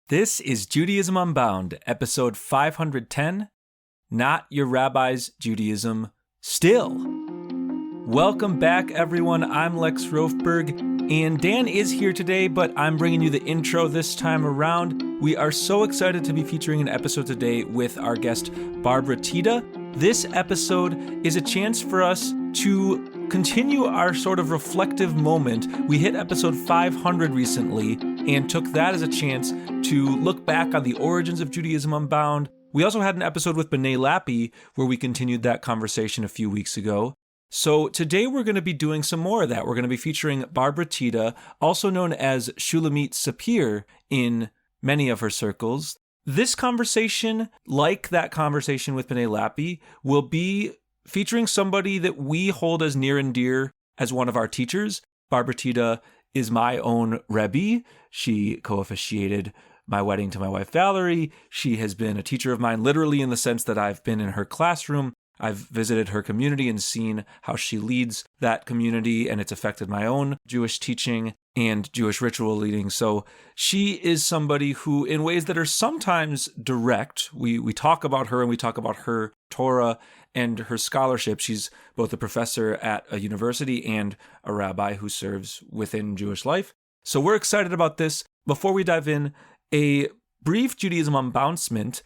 This is Judaism Unbound, episode 510, Not Your Rabbi's Judaism Still. Welcome back, everyone. I'm Lex Rofberg, and Dan is here today, but I'm bringing you the intro this time around. We are so excited to be featuring an episode today with our guest, Barbara Thiede. This episode is a chance for us to continue our sort of reflective moment. We hit episode 500 recently and took that as a chance to look back on the origins of Judaism Unbound. We also had an episode with B'nai Lappi where we continued that conversation a few weeks ago. So today we're going to be doing some more of that. We're going to be featuring Barbara Thiede, also known as Shulamit Sapir in many of her circles. This conversation, like that conversation with B'nai Lappi, will be featuring somebody that we hold as near and dear as one of our teachers. Barbara Thiede is my own Rebbe. She co-officiated my wedding to my wife, Valerie. She has been a teacher of mine, literally in the sense that I've been in her classroom. I've visited her community and seen how she leads that community, and it's affected my own Jewish teaching and Jewish ritual leading. So she is somebody who, in ways that are sometimes direct, we talk about her and we talk about her Torah and her scholarship. She's both a professor at a university and a rabbi who serves within Jewish life. So we're excited about this. Before we dive in, a brief Judaism Unbouncement.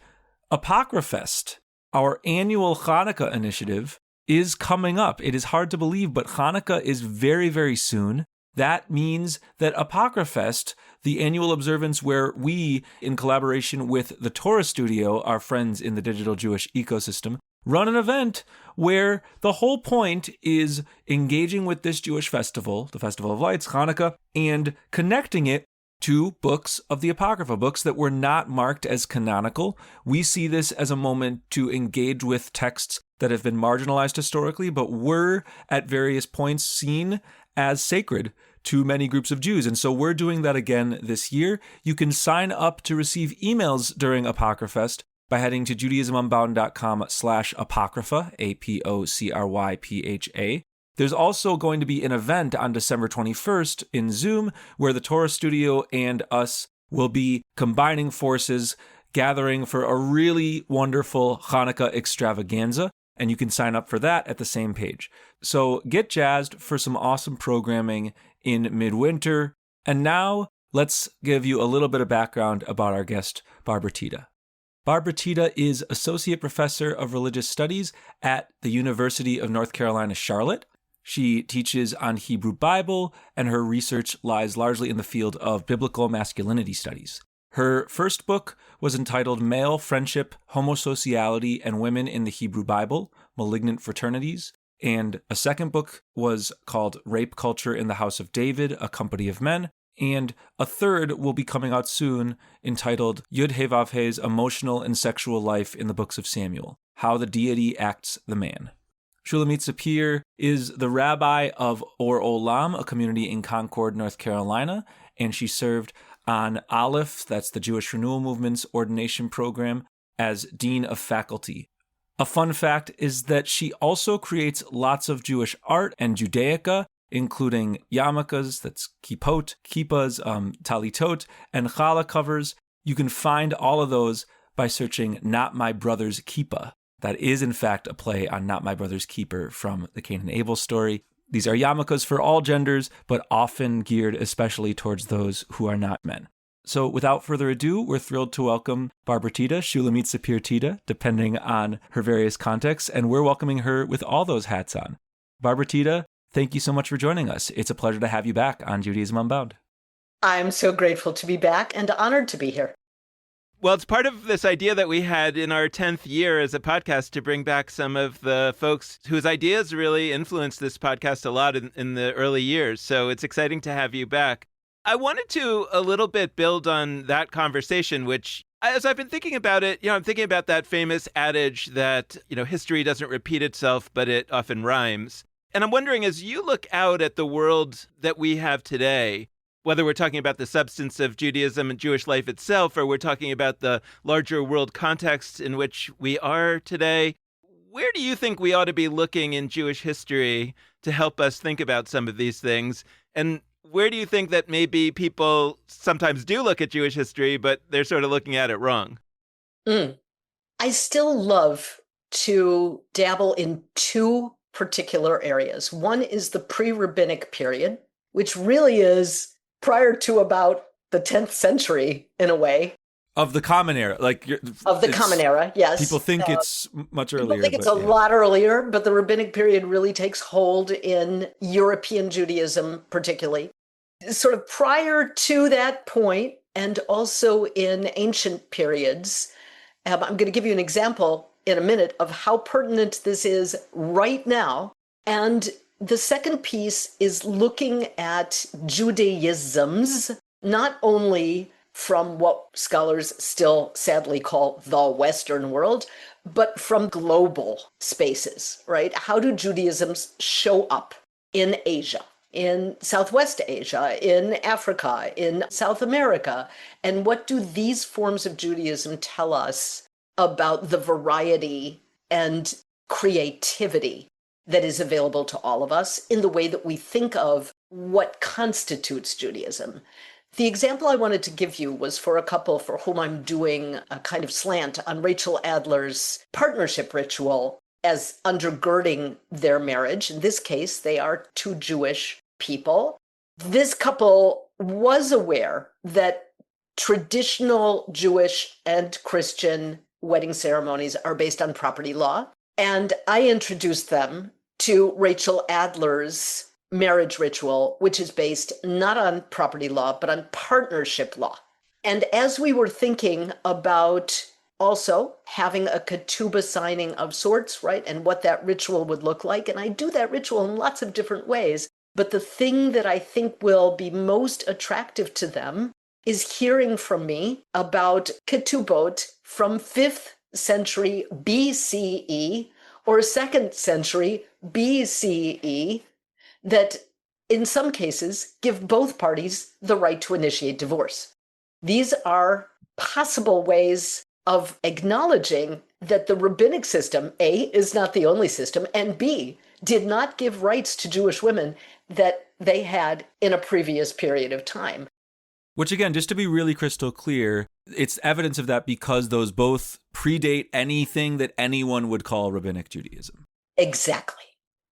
Apocryphest, our annual Hanukkah initiative, is coming up. It is hard to believe, but Hanukkah is very, very soon. That means that Apocryphest, the annual observance where we, in collaboration with the Torah Studio, our friends in the digital Jewish ecosystem, run an event where the whole point is engaging with this Jewish festival, the Festival of Lights, Hanukkah, and connecting it to books of the Apocrypha, books that were not marked as canonical. We see this as a moment to engage with texts that have been marginalized historically, but were at various points seen as sacred to many groups of Jews. And so we're doing that again this year. You can sign up to receive emails during Apocryphest by heading to judaismunbound.com/apocrypha, APOCRYPHA. There's also going to be an event on December 21st in Zoom where the Torah Studio and us will be combining forces, gathering for a really wonderful Hanukkah extravaganza, and you can sign up for that at the same page. So get jazzed for some awesome programming in midwinter. And now let's give you a little bit of background about our guest, Barbara Thiede. Barbara Thiede is Associate Professor of Religious Studies at the University of North Carolina, Charlotte. She teaches on Hebrew Bible, and her research lies largely in the field of biblical masculinity studies. Her first book was entitled Male Friendship, Homosociality, and Women in the Hebrew Bible, Malignant Fraternities, and a second book was called Rape Culture in the House of David, A Company of Men, and a third will be coming out soon entitled Yud He Vav He's Emotional and Sexual Life in the Books of Samuel, How the Deity Acts the Man. Shulamit Sapir is the rabbi of Or Olam, a community in Concord, North Carolina, and she served on Aleph, that's the Jewish Renewal Movement's ordination program, as Dean of Faculty. A fun fact is that she also creates lots of Jewish art and Judaica, including yarmulkes, that's kippot, kippas, talitot, and challah covers. You can find all of those by searching Not My Brother's Kippa. That is, in fact, a play on Not My Brother's Keeper from the Cain and Abel story. These are yarmulkes for all genders, but often geared especially towards those who are not men. So without further ado, we're thrilled to welcome Barbara Thiede, Shulamit Sapir Thiede, depending on her various contexts, and we're welcoming her with all those hats on. Barbara Thiede, thank you so much for joining us. It's a pleasure to have you back on Judaism Unbound. I'm so grateful to be back and honored to be here. Well, it's part of this idea that we had in our 10th year as a podcast to bring back some of the folks whose ideas really influenced this podcast a lot in the early years. So it's exciting to have you back. I wanted to a little bit build on that conversation, which, as I've been thinking about it, I'm thinking about that famous adage that, history doesn't repeat itself, but it often rhymes. And I'm wondering, as you look out at the world that we have today, whether we're talking about the substance of Judaism and Jewish life itself, or we're talking about the larger world context in which we are today, where do you think we ought to be looking in Jewish history to help us think about some of these things? And where do you think that maybe people sometimes do look at Jewish history, but they're sort of looking at it wrong? I still love to dabble in two particular areas. One is the pre-rabbinic period, which really is prior to about the 10th century in a way. Of the Common Era, Of the Common Era, yes. People think it's much earlier. People think it's a lot earlier, but the rabbinic period really takes hold in European Judaism, particularly. Sort of prior to that point, and also in ancient periods. I'm going to give you an example in a minute of how pertinent this is right now. And the second piece is looking at Judaisms, not only from what scholars still sadly call the Western world, but from global spaces, right? How do Judaisms show up in Asia, in Southwest Asia, in Africa, in South America? And what do these forms of Judaism tell us about the variety and creativity that is available to all of us in the way that we think of what constitutes Judaism? The example I wanted to give you was for a couple for whom I'm doing a kind of slant on Rachel Adler's partnership ritual as undergirding their marriage. In this case, they are two Jewish people. This couple was aware that traditional Jewish and Christian wedding ceremonies are based on property law. And I introduced them to Rachel Adler's marriage ritual, which is based not on property law, but on partnership law. And as we were thinking about also having a ketubah signing of sorts, right, and what that ritual would look like, and I do that ritual in lots of different ways, but the thing that I think will be most attractive to them is hearing from me about ketubot from 5th century BCE or 2nd century BCE that in some cases give both parties the right to initiate divorce. These are possible ways of acknowledging that the rabbinic system, A, is not the only system, and B, did not give rights to Jewish women that they had in a previous period of time. Which, again, just to be really crystal clear, it's evidence of that because those both predate anything that anyone would call rabbinic Judaism. Exactly.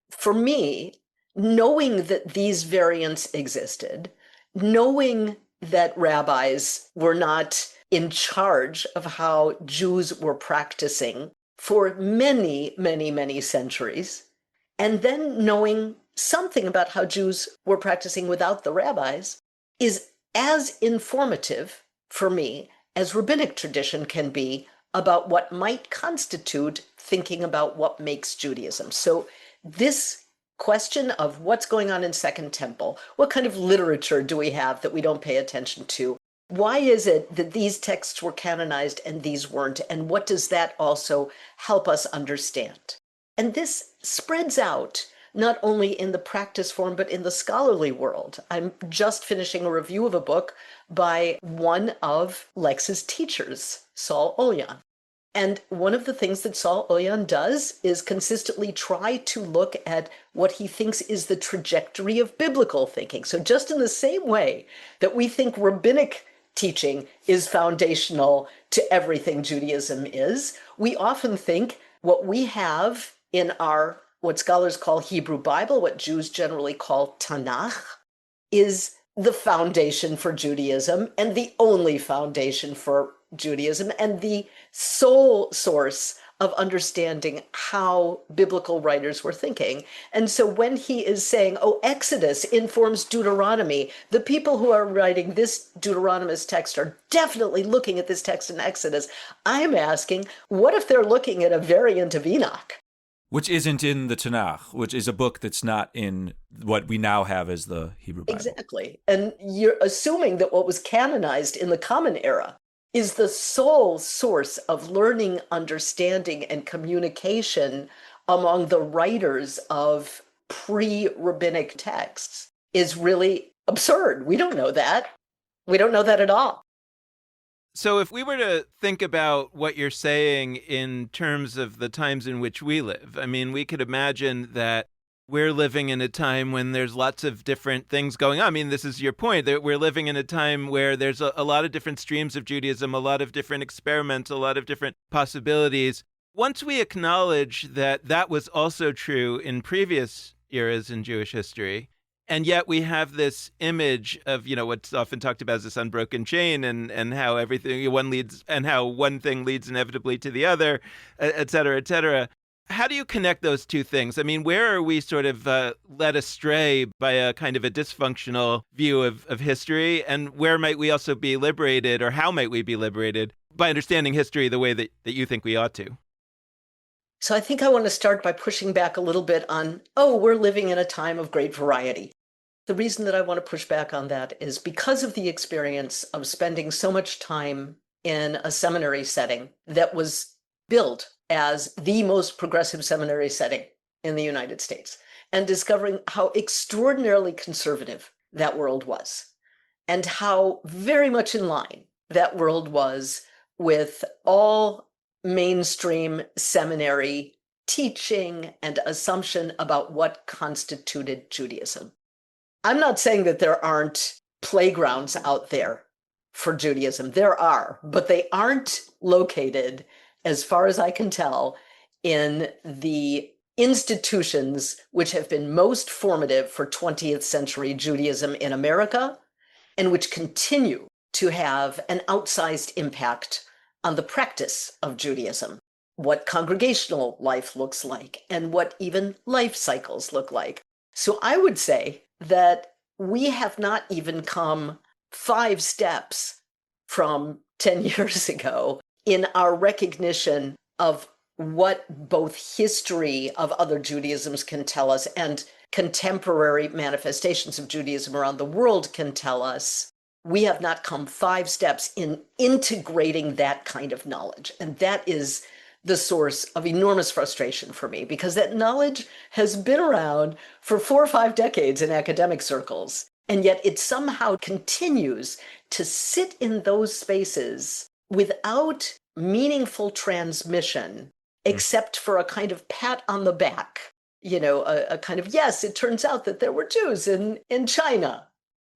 For me, knowing that these variants existed, knowing that rabbis were not in charge of how Jews were practicing for many, many, many centuries, and then knowing something about how Jews were practicing without the rabbis is as informative for me as rabbinic tradition can be about what might constitute thinking about what makes Judaism. So this question of what's going on in Second Temple, what kind of literature do we have that we don't pay attention to? Why is it that these texts were canonized and these weren't? And what does that also help us understand? And this spreads out not only in the practice form, but in the scholarly world. I'm just finishing a review of a book by one of Lex's teachers, Saul Olyan. And one of the things that Saul Olyan does is consistently try to look at what he thinks is the trajectory of biblical thinking. So just in the same way that we think rabbinic teaching is foundational to everything Judaism is, we often think what we have in our, what scholars call Hebrew Bible, what Jews generally call Tanakh, is the foundation for Judaism and the only foundation for Judaism and the sole source of understanding how biblical writers were thinking. And so when he is saying, oh, Exodus informs Deuteronomy, the people who are writing this Deuteronomist text are definitely looking at this text in Exodus. I'm asking, what if they're looking at a variant of Enoch? Which isn't in the Tanakh, which is a book that's not in what we now have as the Hebrew Bible. Exactly. And you're assuming that what was canonized in the Common Era is the sole source of learning, understanding, and communication among the writers of pre-rabbinic texts is really absurd. We don't know that. We don't know that at all. So if we were to think about what you're saying in terms of the times in which we live, I mean, we could imagine that we're living in a time when there's lots of different things going on. I mean, this is your point, that we're living in a time where there's a lot of different streams of Judaism, a lot of different experiments, a lot of different possibilities. Once we acknowledge that that was also true in previous eras in Jewish history, and yet we have this image of, what's often talked about as this unbroken chain, and how everything one leads, and how one thing leads inevitably to the other, et cetera, et cetera. How do you connect those two things? I mean, where are we sort of led astray by a kind of a dysfunctional view of history? And where might we also be liberated, or how might we be liberated by understanding history the way that you think we ought to? So I think I want to start by pushing back a little bit on, we're living in a time of great variety. The reason that I want to push back on that is because of the experience of spending so much time in a seminary setting that was built as the most progressive seminary setting in the United States, and discovering how extraordinarily conservative that world was, and how very much in line that world was with all mainstream seminary teaching and assumption about what constituted Judaism. I'm not saying that there aren't playgrounds out there for Judaism. There are, but they aren't located, as far as I can tell, in the institutions which have been most formative for 20th century Judaism in America, and which continue to have an outsized impact on the practice of Judaism, what congregational life looks like, and what even life cycles look like. So I would say that we have not even come 5 steps from 10 years ago in our recognition of what both history of other Judaisms can tell us and contemporary manifestations of Judaism around the world can tell us. We have not come 5 steps in integrating that kind of knowledge. And that is the source of enormous frustration for me, because that knowledge has been around for 4 or 5 decades in academic circles. And yet it somehow continues to sit in those spaces without meaningful transmission, except for a kind of pat on the back, a kind of, yes, it turns out that there were Jews in China.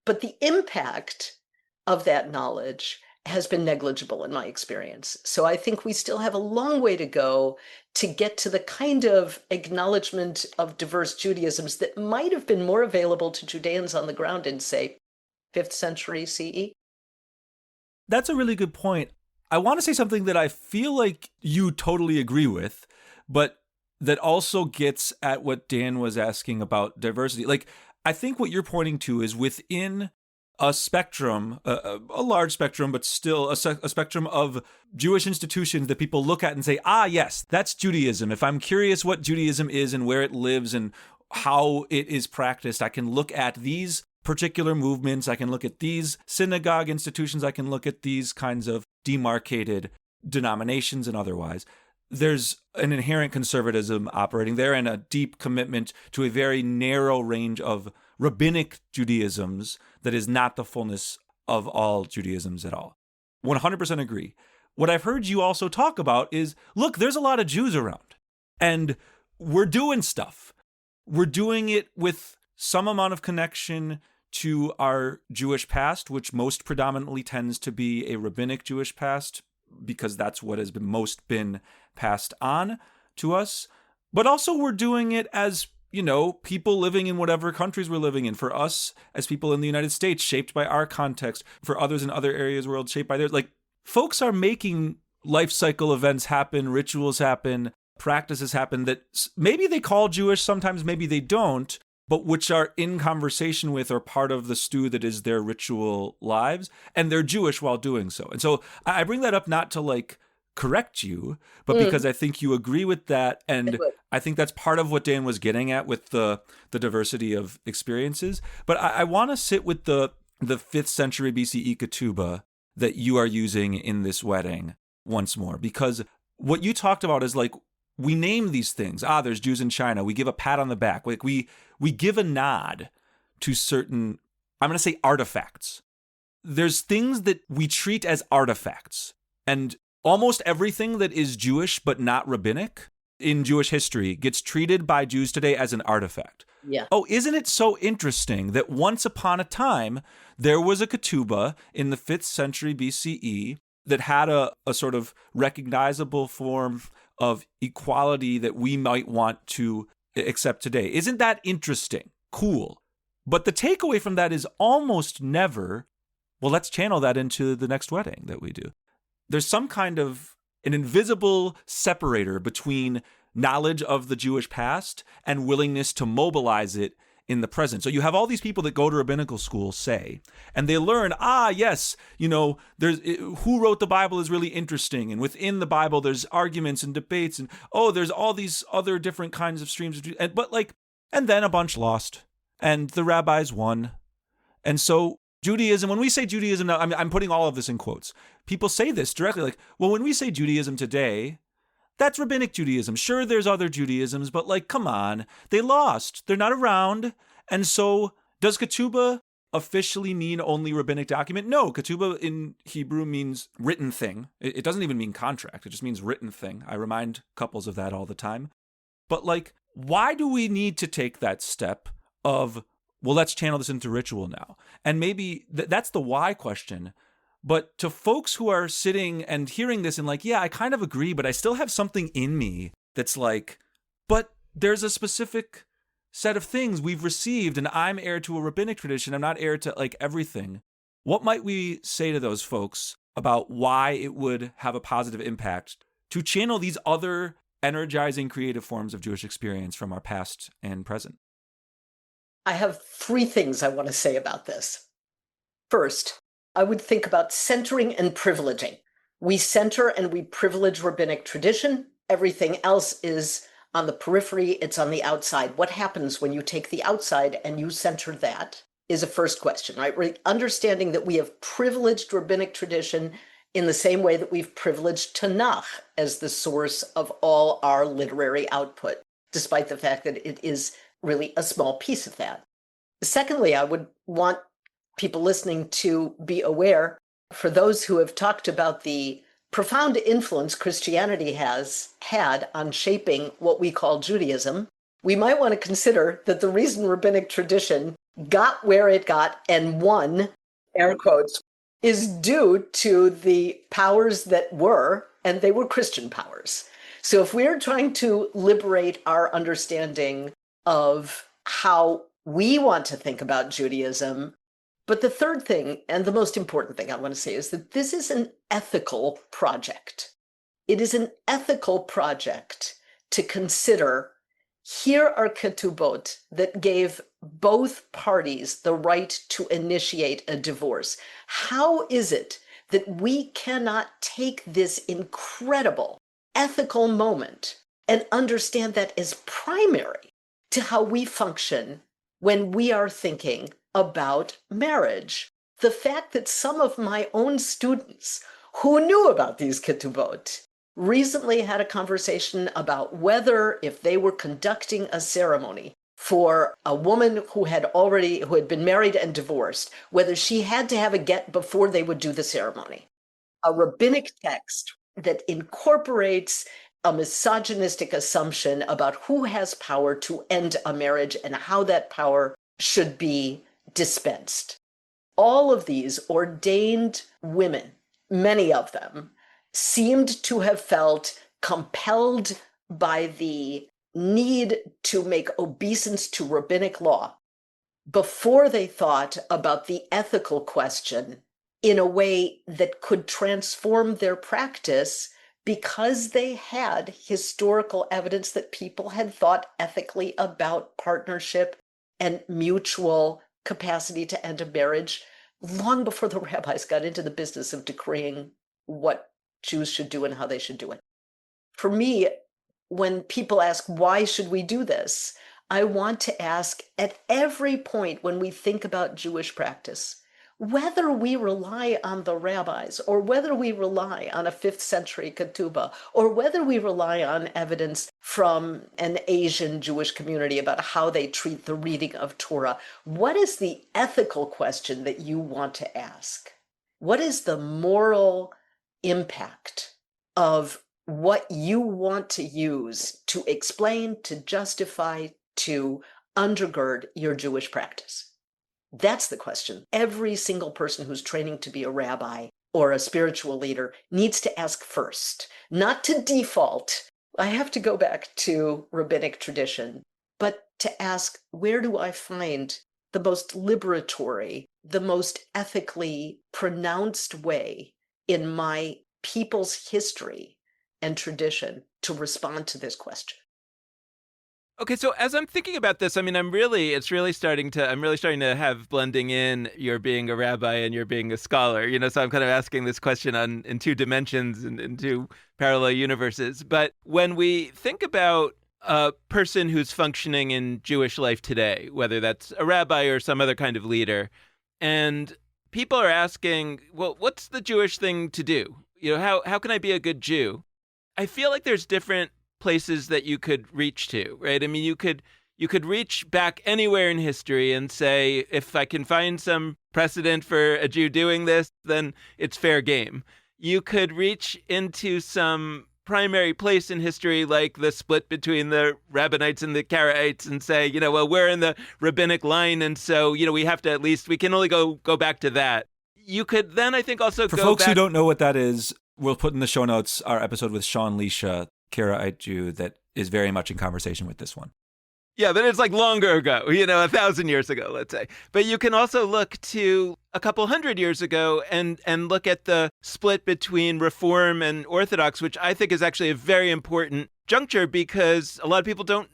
But the impact of that knowledge has been negligible in my experience. So I think we still have a long way to go to get to the kind of acknowledgement of diverse Judaisms that might have been more available to Judeans on the ground in, say, 5th century CE. That's a really good point. I want to say something that I feel like you totally agree with, but that also gets at what Dan was asking about diversity. Like, I think what you're pointing to is within a spectrum, a large spectrum, but still a spectrum of Jewish institutions that people look at and say, yes, that's Judaism. If I'm curious what Judaism is and where it lives and how it is practiced, I can look at these particular movements. I can look at these synagogue institutions. I can look at these kinds of demarcated denominations and otherwise. There's an inherent conservatism operating there and a deep commitment to a very narrow range of rabbinic Judaisms that is not the fullness of all Judaisms at all. 100% agree. What I've heard you also talk about is, look, there's a lot of Jews around and we're doing stuff. We're doing it with some amount of connection to our Jewish past, which most predominantly tends to be a rabbinic Jewish past, because that's what has been passed on to us. But also we're doing it as, people living in whatever countries we're living in. For us, as people in the United States, shaped by our context. For others in other areas of the world, shaped by theirs. Like, folks are making life cycle events happen, rituals happen, practices happen that maybe they call Jewish, sometimes maybe they don't, but which are in conversation with or part of the stew that is their ritual lives, and they're Jewish while doing so. And so I bring that up not to correct you, but because I think you agree with that, and I think that's part of what Dan was getting at with the diversity of experiences. But I want to sit with the 5th century BCE ketubah that you are using in this wedding once more, because what you talked about is we name these things. There's Jews in China. We give a pat on the back. We give a nod to certain, I'm going to say, artifacts. There's things that we treat as artifacts. And almost everything that is Jewish but not rabbinic in Jewish history gets treated by Jews today as an artifact. Yeah. Oh, isn't it so interesting that once upon a time, there was a ketubah in the 5th century BCE that had a sort of recognizable form of equality that we might want to accept today. Isn't that interesting? Cool. But the takeaway from that is almost never, well, let's channel that into the next wedding that we do. There's some kind of an invisible separator between knowledge of the Jewish past and willingness to mobilize it in the present. So you have all these people that go to rabbinical school, say, and they learn, yes, there's who wrote the Bible is really interesting. And within the Bible, there's arguments and debates and, there's all these other different kinds of streams. And then a bunch lost and the rabbis won. And so Judaism, when we say Judaism now, I'm putting all of this in quotes. People say this directly, like, well, when we say Judaism today, that's rabbinic Judaism. Sure, there's other Judaisms, but come on. They lost. They're not around. And so does ketubah officially mean only rabbinic document? No, ketubah in Hebrew means written thing. It doesn't even mean contract. It just means written thing. I remind couples of that all the time. But why do we need to take that step of, well, let's channel this into ritual now? And maybe that's the why question. But to folks who are sitting and hearing this and yeah, I kind of agree, but I still have something in me that's but there's a specific set of things we've received and I'm heir to a rabbinic tradition. I'm not heir to everything. What might we say to those folks about why it would have a positive impact to channel these other energizing creative forms of Jewish experience from our past and present? I have 3 things I want to say about this. First, I would think about centering and privileging. We center and we privilege rabbinic tradition. Everything else is on the periphery. It's on the outside. What happens when you take the outside and you center that is a first question, right? We're understanding that we have privileged rabbinic tradition in the same way that we've privileged Tanakh as the source of all our literary output, despite the fact that it is really a small piece of that. Secondly, I would want people listening to be aware, for those who have talked about the profound influence Christianity has had on shaping what we call Judaism, we might want to consider that the reason rabbinic tradition got where it got and won, air quotes, is due to the powers that were, and they were Christian powers. So if we're trying to liberate our understanding of how we want to think about Judaism, but the third thing, and the most important thing I want to say, is that this is an ethical project. It is an ethical project to consider, here are ketubot that gave both parties the right to initiate a divorce. How is it that we cannot take this incredible ethical moment and understand that as primary to how we function when we are thinking about marriage? The fact that some of my own students who knew about these ketubot recently had a conversation about whether, if they were conducting a ceremony for a woman who had been married and divorced, whether she had to have a get before they would do the ceremony. A rabbinic text that incorporates a misogynistic assumption about who has power to end a marriage and how that power should be dispensed. All of these ordained women, many of them, seemed to have felt compelled by the need to make obeisance to rabbinic law before they thought about the ethical question in a way that could transform their practice, because they had historical evidence that people had thought ethically about partnership and mutual capacity to end a marriage long before the rabbis got into the business of decreeing what Jews should do and how they should do it. For me, when people ask, why should we do this? I want to ask at every point when we think about Jewish practice, whether we rely on the rabbis or whether we rely on a 5th century ketubah or whether we rely on evidence from an Asian Jewish community about how they treat the reading of Torah, what is the ethical question that you want to ask? What is the moral impact of what you want to use to explain, to justify, to undergird your Jewish practice? That's the question. Every single person who's training to be a rabbi or a spiritual leader needs to ask first, not to default. I have to go back to rabbinic tradition, but to ask, where do I find the most liberatory, the most ethically pronounced way in my people's history and tradition to respond to this question? Okay, so as I'm thinking about this, I mean, I'm really starting to have blending in you're being a rabbi and you're being a scholar, so I'm kind of asking this question in two dimensions and in two parallel universes. But when we think about a person who's functioning in Jewish life today, whether that's a rabbi or some other kind of leader, and people are asking, well, what's the Jewish thing to do? How can I be a good Jew? I feel like there's different places that you could reach to, right? I mean, you could reach back anywhere in history and say, if I can find some precedent for a Jew doing this, then it's fair game. You could reach into some primary place in history, like the split between the Rabbinites and the Karaites, and say, well, we're in the rabbinic line, and so, we can only go back to that. You could then, I think, also For go folks back... who don't know what that is, we'll put in the show notes our episode with Sean Lisha, Karaite Jew, that is very much in conversation with this one. Yeah, but it's like longer ago, 1,000 years ago, let's say. But you can also look to a couple hundred years ago and look at the split between Reform and Orthodox, which I think is actually a very important juncture because a lot of people don't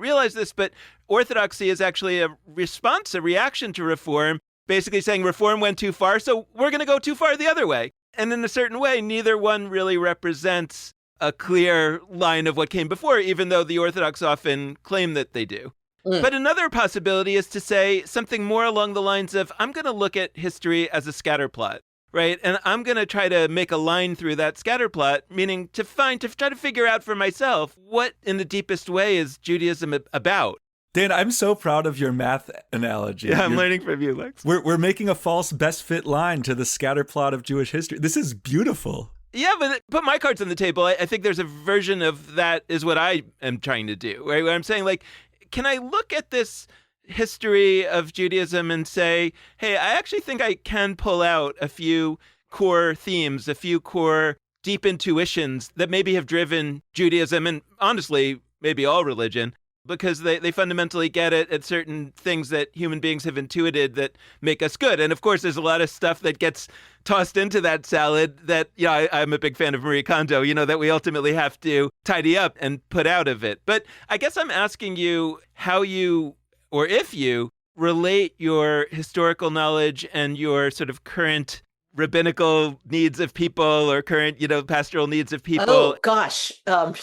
realize this, but Orthodoxy is actually a reaction to Reform, basically saying Reform went too far, so we're going to go too far the other way. And in a certain way, neither one really represents a clear line of what came before, even though the Orthodox often claim that they do. But another possibility is to say something more along the lines of, I'm going to look at history as a scatter plot, right? And I'm going to try to make a line through that scatter plot, meaning to try to figure out for myself what in the deepest way is Judaism about. Dan, I'm so proud of your math analogy. Yeah, I'm learning from you, Lex. We're making a false best fit line to the scatter plot of Jewish history. This is beautiful. Yeah, but put my cards on the table. I think there's a version of that is what I am trying to do, right? Where I'm saying, like, can I look at this history of Judaism and say, hey, I actually think I can pull out a few core themes, a few core deep intuitions that maybe have driven Judaism and honestly, maybe all religion, because they fundamentally get it at certain things that human beings have intuited that make us good. And of course, there's a lot of stuff that gets tossed into that salad that, I'm a big fan of Marie Kondo, that we ultimately have to tidy up and put out of it. But I guess I'm asking you how you, or if you, relate your historical knowledge and your sort of current rabbinical needs of people or current, pastoral needs of people. Oh, gosh.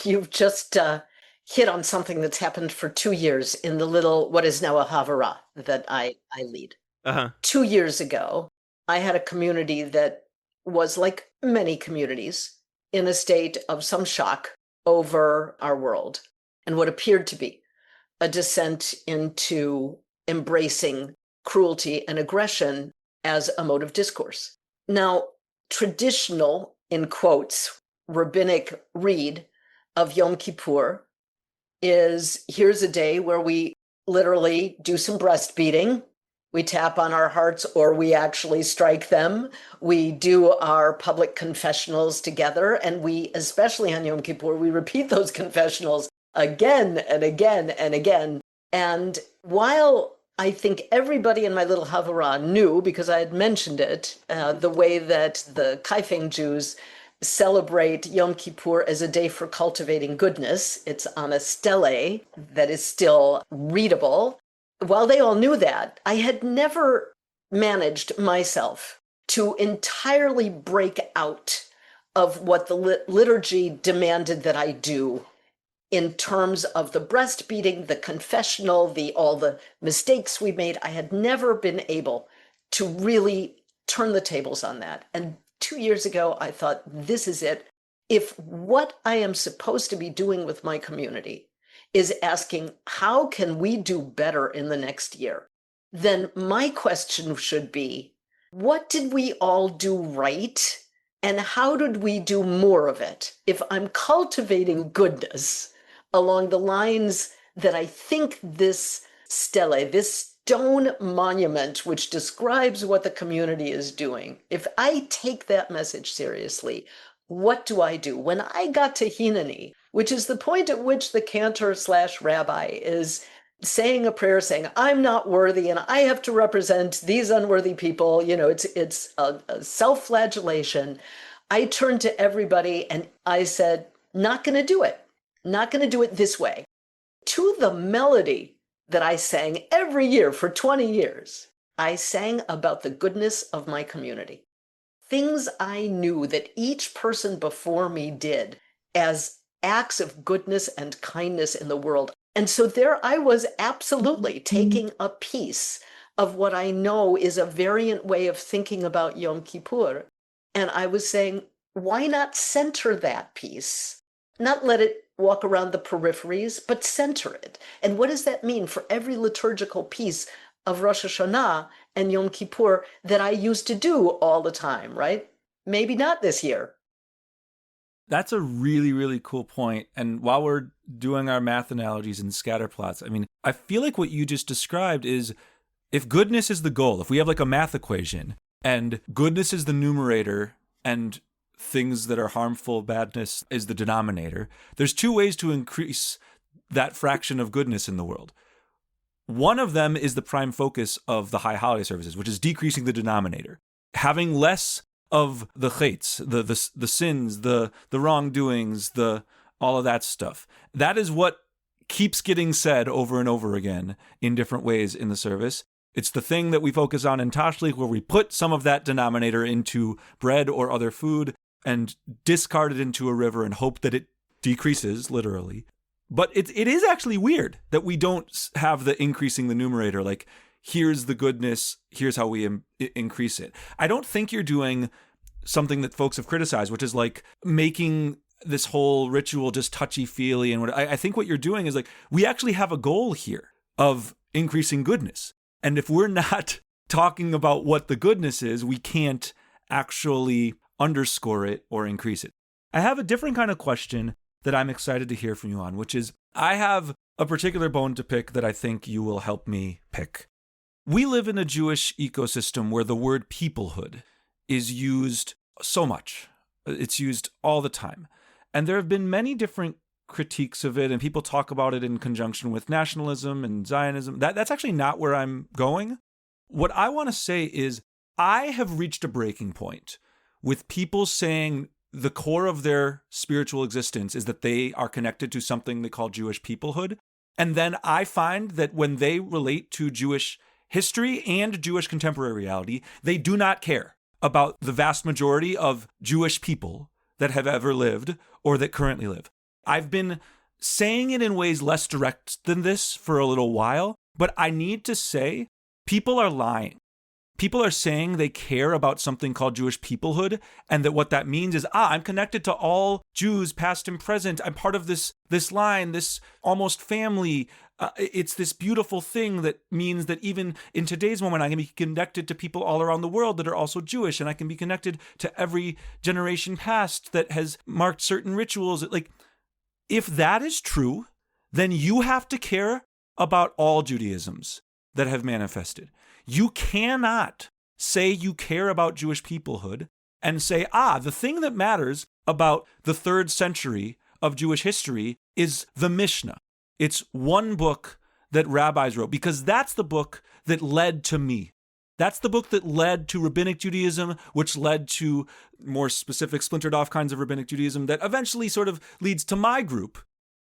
You've just... hit on something that's happened for 2 years in the little, what is now a Havara that I lead. 2 years ago, I had a community that was, like many communities, in a state of some shock over our world and what appeared to be a descent into embracing cruelty and aggression as a mode of discourse. Now, traditional, in quotes, rabbinic read of Yom Kippur is, here's a day where we literally do some breastbeating. We tap on our hearts or we actually strike them. We do our public confessionals together. And we, especially on Yom Kippur, we repeat those confessionals again and again and again. And while I think everybody in my little Havara knew, because I had mentioned it, the way that the Kaifeng Jews celebrate Yom Kippur as a day for cultivating goodness. It's on a stele that is still readable. While they all knew that, I had never managed myself to entirely break out of what the liturgy demanded that I do in terms of the breastbeating, the confessional, all the mistakes we made. I had never been able to really turn the tables on that. And 2 years ago, I thought, this is it. If what I am supposed to be doing with my community is asking, how can we do better in the next year? Then my question should be, what did we all do right And how did we do more of it? If I'm cultivating goodness along the lines that I think this stele, this stone monument, which describes what the community is doing, if I take that message seriously, what do I do? When I got to Hineni, which is the point at which the cantor / rabbi is saying a prayer saying, I'm not worthy and I have to represent these unworthy people, it's a self-flagellation. I turned to everybody and I said, not going to do it. Not going to do it this way. To the melody that I sang every year for 20 years, I sang about the goodness of my community. Things I knew that each person before me did as acts of goodness and kindness in the world. And so there I was absolutely taking a piece of what I know is a variant way of thinking about Yom Kippur. And I was saying, why not center that piece? Not let it walk around the peripheries, but center it. And what does that mean for every liturgical piece of Rosh Hashanah and Yom Kippur that I used to do all the time, right? Maybe not this year. That's a really, really cool point. And while we're doing our math analogies and scatter plots, I mean, I feel like what you just described is if goodness is the goal, if we have like a math equation and goodness is the numerator and things that are harmful, badness is the denominator, there's two ways to increase that fraction of goodness in the world. One of them is the prime focus of the high holiday services, which is decreasing the denominator, having less of the chaitz, the sins, the wrongdoings, all of that stuff. That is what keeps getting said over and over again in different ways in the service. It's the thing that we focus on in Tashlich, where we put some of that denominator into bread or other food and discard it into a river and hope that it decreases, literally. But it is actually weird that we don't have the increasing the numerator, like, here's the goodness, here's how we increase it. I don't think you're doing something that folks have criticized, which is like making this whole ritual just touchy-feely. And I think what you're doing is like, we actually have a goal here of increasing goodness. And if we're not talking about what the goodness is, we can't actually underscore it or increase it. I have a different kind of question that I'm excited to hear from you on, which is I have a particular bone to pick that I think you will help me pick. We live in a Jewish ecosystem where the word peoplehood is used so much. It's used all the time. And there have been many different critiques of it, and people talk about it in conjunction with nationalism and Zionism. That's actually not where I'm going. What I want to say is I have reached a breaking point with people saying the core of their spiritual existence is that they are connected to something they call Jewish peoplehood. And then I find that when they relate to Jewish history and Jewish contemporary reality, they do not care about the vast majority of Jewish people that have ever lived or that currently live. I've been saying it in ways less direct than this for a little while, but I need to say people are lying. People are saying they care about something called Jewish peoplehood, and that what that means is, I'm connected to all Jews, past and present. I'm part of this line, this almost family. It's this beautiful thing that means that even in today's moment, I can be connected to people all around the world that are also Jewish, and I can be connected to every generation past that has marked certain rituals. Like, if that is true, then you have to care about all Judaisms that have manifested. You cannot say you care about Jewish peoplehood and say, the thing that matters about the 3rd century of Jewish history is the Mishnah. It's one book that rabbis wrote, because that's the book that led to me. That's the book that led to Rabbinic Judaism, which led to more specific splintered off kinds of Rabbinic Judaism that eventually sort of leads to my group.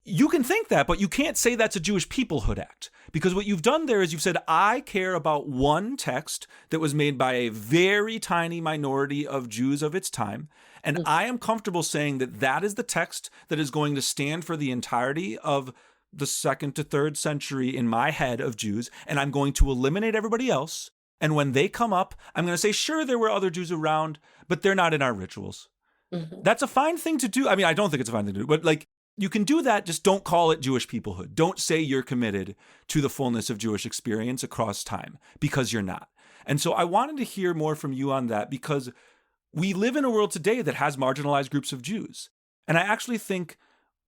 You can think that, but you can't say that's a Jewish peoplehood act, because what you've done there is you've said, I care about one text that was made by a very tiny minority of Jews of its time, and I am comfortable saying that that is the text that is going to stand for the entirety of the 2nd to 3rd century in my head of Jews, and I'm going to eliminate everybody else. And when they come up, I'm going to say, sure, there were other Jews around, but they're not in our rituals. Mm-hmm. That's a fine thing to do. I mean, I don't think it's a fine thing to do, but like, you can do that, just don't call it Jewish peoplehood. Don't say you're committed to the fullness of Jewish experience across time, because you're not. And so I wanted to hear more from you on that, because we live in a world today that has marginalized groups of Jews. And I actually think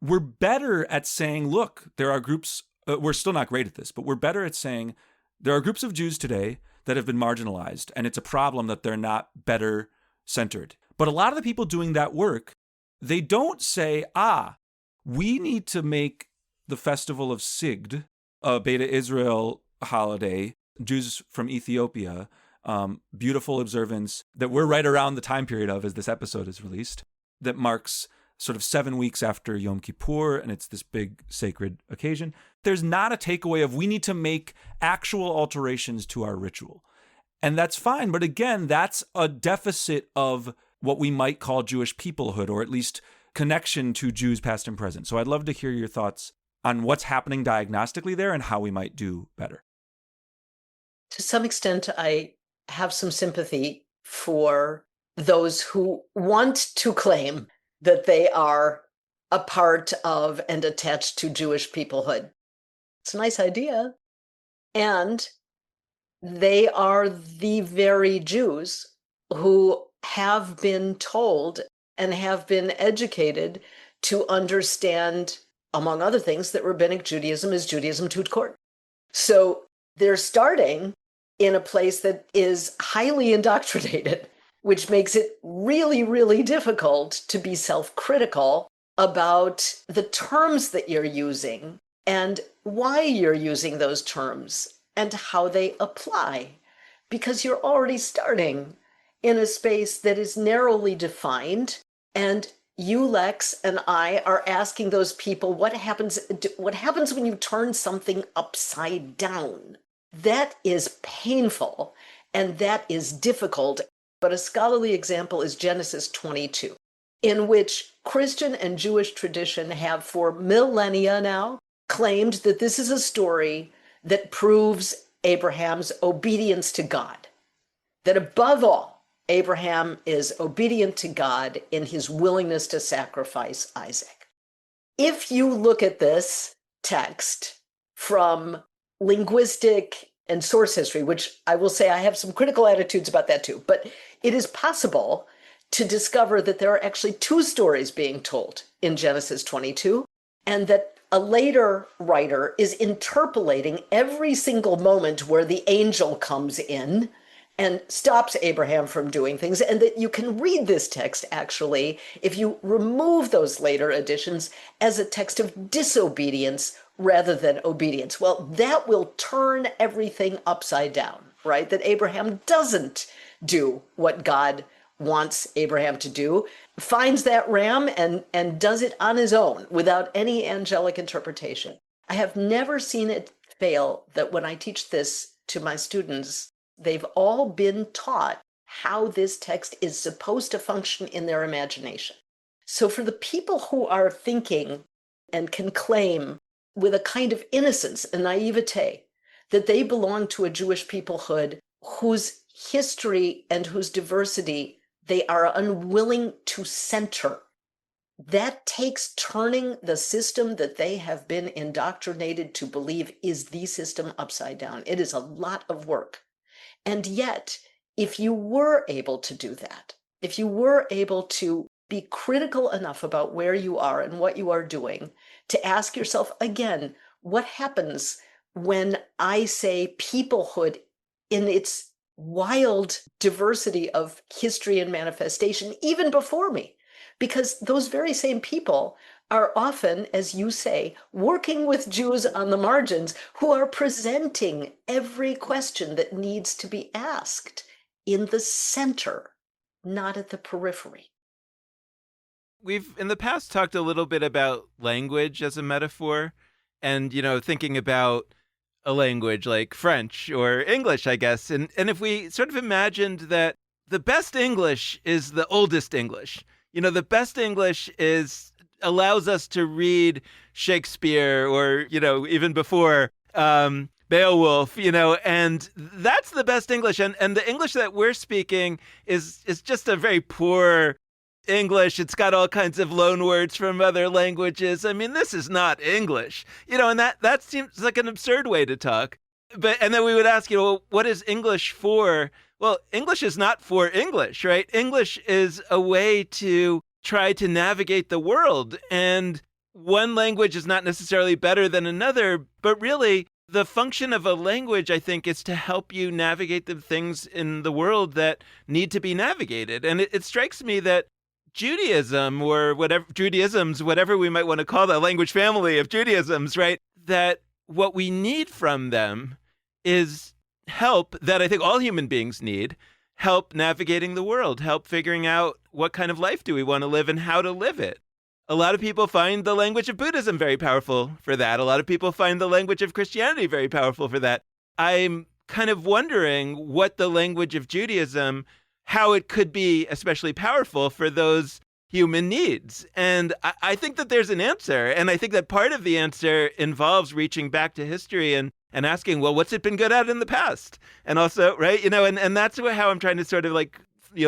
we're better at saying, look, there are groups, we're still not great at this, but we're better at saying there are groups of Jews today that have been marginalized, and it's a problem that they're not better centered. But a lot of the people doing that work, they don't say, we need to make the festival of Sigd, a Beta Israel holiday, Jews from Ethiopia, beautiful observance that we're right around the time period of as this episode is released, that marks sort of 7 weeks after Yom Kippur, and it's this big sacred occasion. There's not a takeaway of we need to make actual alterations to our ritual. And that's fine, but again, that's a deficit of what we might call Jewish peoplehood, or at least connection to Jews past and present. So I'd love to hear your thoughts on what's happening diagnostically there and how we might do better. To some extent, I have some sympathy for those who want to claim that they are a part of and attached to Jewish peoplehood. It's a nice idea. And they are the very Jews who have been told and have been educated to understand, among other things, that Rabbinic Judaism is Judaism tout court. So they're starting in a place that is highly indoctrinated, which makes it really, really difficult to be self-critical about the terms that you're using and why you're using those terms and how they apply, because you're already starting in a space that is narrowly defined, and you, Lex, and I are asking those people, what happens when you turn something upside down? That is painful, and that is difficult. But a scholarly example is Genesis 22, in which Christian and Jewish tradition have for millennia now claimed that this is a story that proves Abraham's obedience to God, that above all, Abraham is obedient to God in his willingness to sacrifice Isaac. If you look at this text from linguistic and source history, which I will say I have some critical attitudes about that too, but it is possible to discover that there are actually two stories being told in Genesis 22, and that a later writer is interpolating every single moment where the angel comes in and stops Abraham from doing things, and that you can read this text actually, if you remove those later additions, as a text of disobedience rather than obedience. Well, that will turn everything upside down, right? That Abraham doesn't do what God wants Abraham to do, finds that ram and does it on his own without any angelic interpretation. I have never seen it fail that when I teach this to my students, they've all been taught how this text is supposed to function in their imagination. So for the people who are thinking and can claim with a kind of innocence and naivete that they belong to a Jewish peoplehood whose history and whose diversity they are unwilling to center, that takes turning the system that they have been indoctrinated to believe is the system upside down. It is a lot of work. And yet, if you were able to do that, if you were able to be critical enough about where you are and what you are doing, to ask yourself again, what happens when I say peoplehood in its wild diversity of history and manifestation, even before me? Because those very same people are often, as you say, working with Jews on the margins who are presenting every question that needs to be asked in the center, not at the periphery. We've in the past talked a little bit about language as a metaphor and, thinking about a language like French or English, I guess. And if we sort of imagined that the best English is the oldest English, the best English allows us to read Shakespeare or, even before Beowulf, and that's the best English. And the English that we're speaking is just a very poor English. It's got all kinds of loan words from other languages. I mean, this is not English, and that seems like an absurd way to talk. And then we would ask, what is English for? well, English is not for English, right? English is a way to try to navigate the world. And one language is not necessarily better than another, but really the function of a language, I think, is to help you navigate the things in the world that need to be navigated. And it strikes me that Judaism, or whatever Judaisms, whatever we might want to call that language family of Judaisms, right? That what we need from them is help that I think all human beings need, help navigating the world, help figuring out what kind of life do we want to live and how to live it. A lot of people find the language of Buddhism very powerful for that. A lot of people find the language of Christianity very powerful for that. I'm kind of wondering what the language of Judaism, how it could be especially powerful for those human needs. And I think that there's an answer. And I think that part of the answer involves reaching back to history and asking, well, what's it been good at in the past? And also, right, and that's how I'm trying to sort of